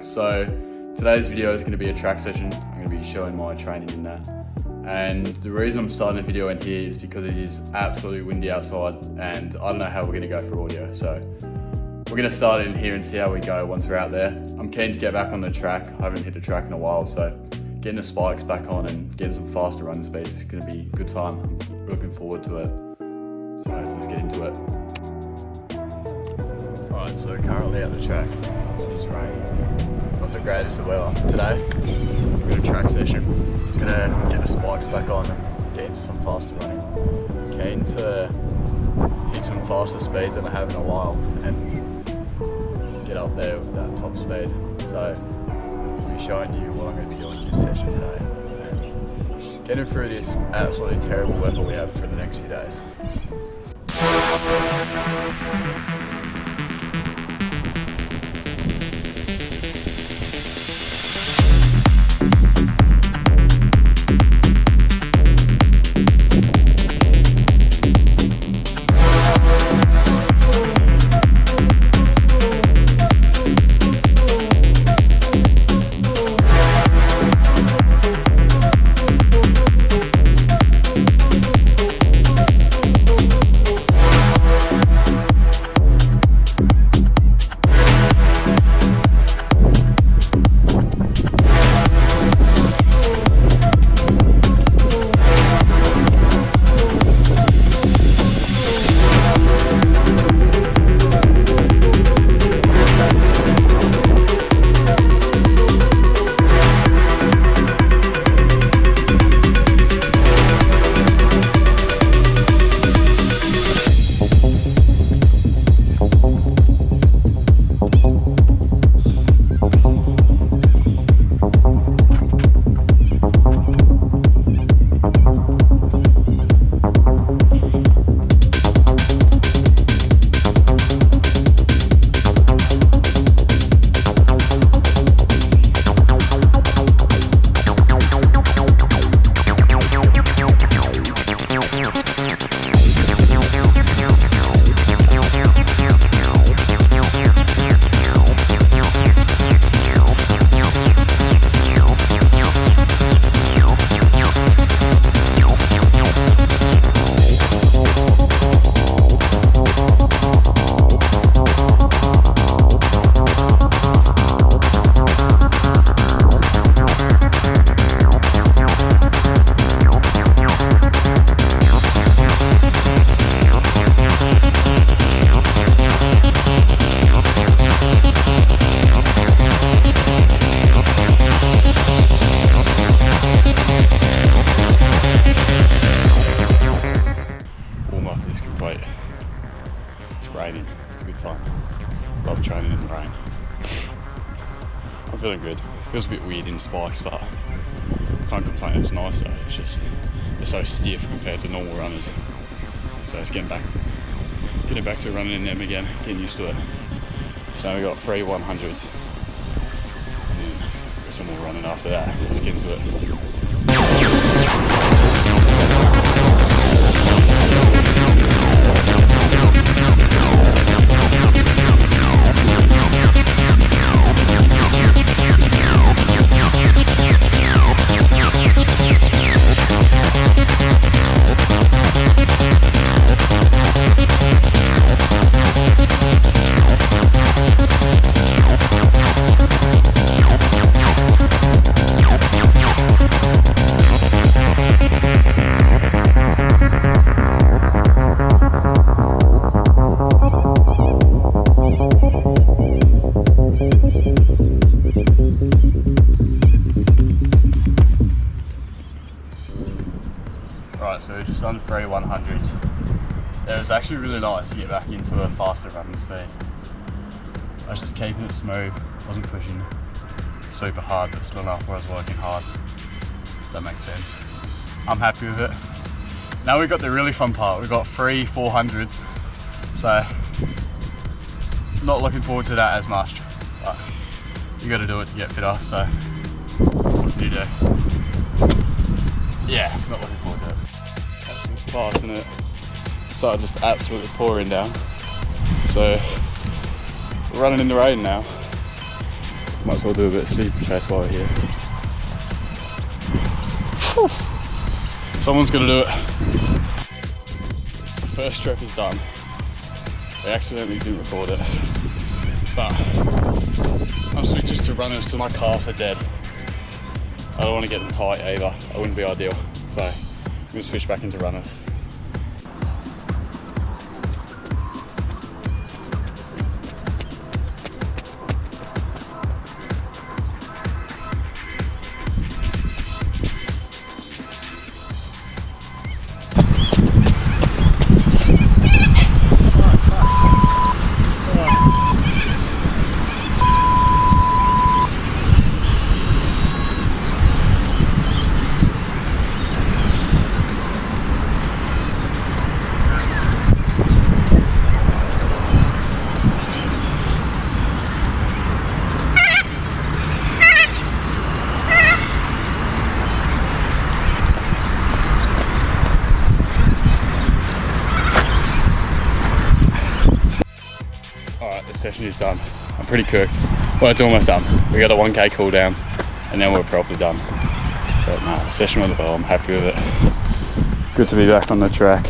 So today's video is going to be a track session. I'm going to be showing my training in that. And the reason I'm starting the video in here is because it is absolutely windy outside and I don't know how we're going to go for audio. So we're going to start in here and see how we go once we're out there. I'm keen to get back on the track. I haven't hit a track in a while, so getting the spikes back on and getting some faster running speeds is going to be good fun. I'm looking forward to it. So let's get into it. Alright, so currently at the track, it's raining. Not the greatest of weather today. We've got a track session. Gonna get the spikes back on and get into some faster running. Keen to hit some faster speeds than I have in a while and get up there with that top speed. So I'll be showing you what I'm going to be doing in this session today. And getting through this absolutely terrible weather we have for the next few days. Raining, it's good fun. Love training in the rain. I'm feeling good. Feels a bit weird in spikes, but can't complain. It's nice though. It's just they're so stiff compared to normal runners. So it's getting back to running in them again, getting used to it. So we got 3 100s. And then got some more running after that. So let's get into it. Right, so we're just on 3 100s. It was actually really nice to get back into a faster running speed. I was just keeping it smooth, wasn't pushing super hard, but still enough where I was working hard. Does that make sense? I'm happy with it. Now we've got the really fun part. We've got 3 400s, so not looking forward to that as much. But you got to do it to get fitter. So what can you do? Yeah, not looking forward to it. It's fast, isn't it? It started just absolutely pouring down. So we're running in the rain now. Might as well do a bit of steeplechase while we're here. Whew. Someone's gonna do it. First trek is done. I accidentally didn't record it, but I'm switching to runners because my calves are dead. I don't want to get them tight either. That wouldn't be ideal. So I'm gonna switch back into runners. Alright, the session is done. I'm pretty cooked. Well, it's almost done. We got a 1K cool down and then we're probably done. But no, session went well. I'm happy with it. Good to be back on the track.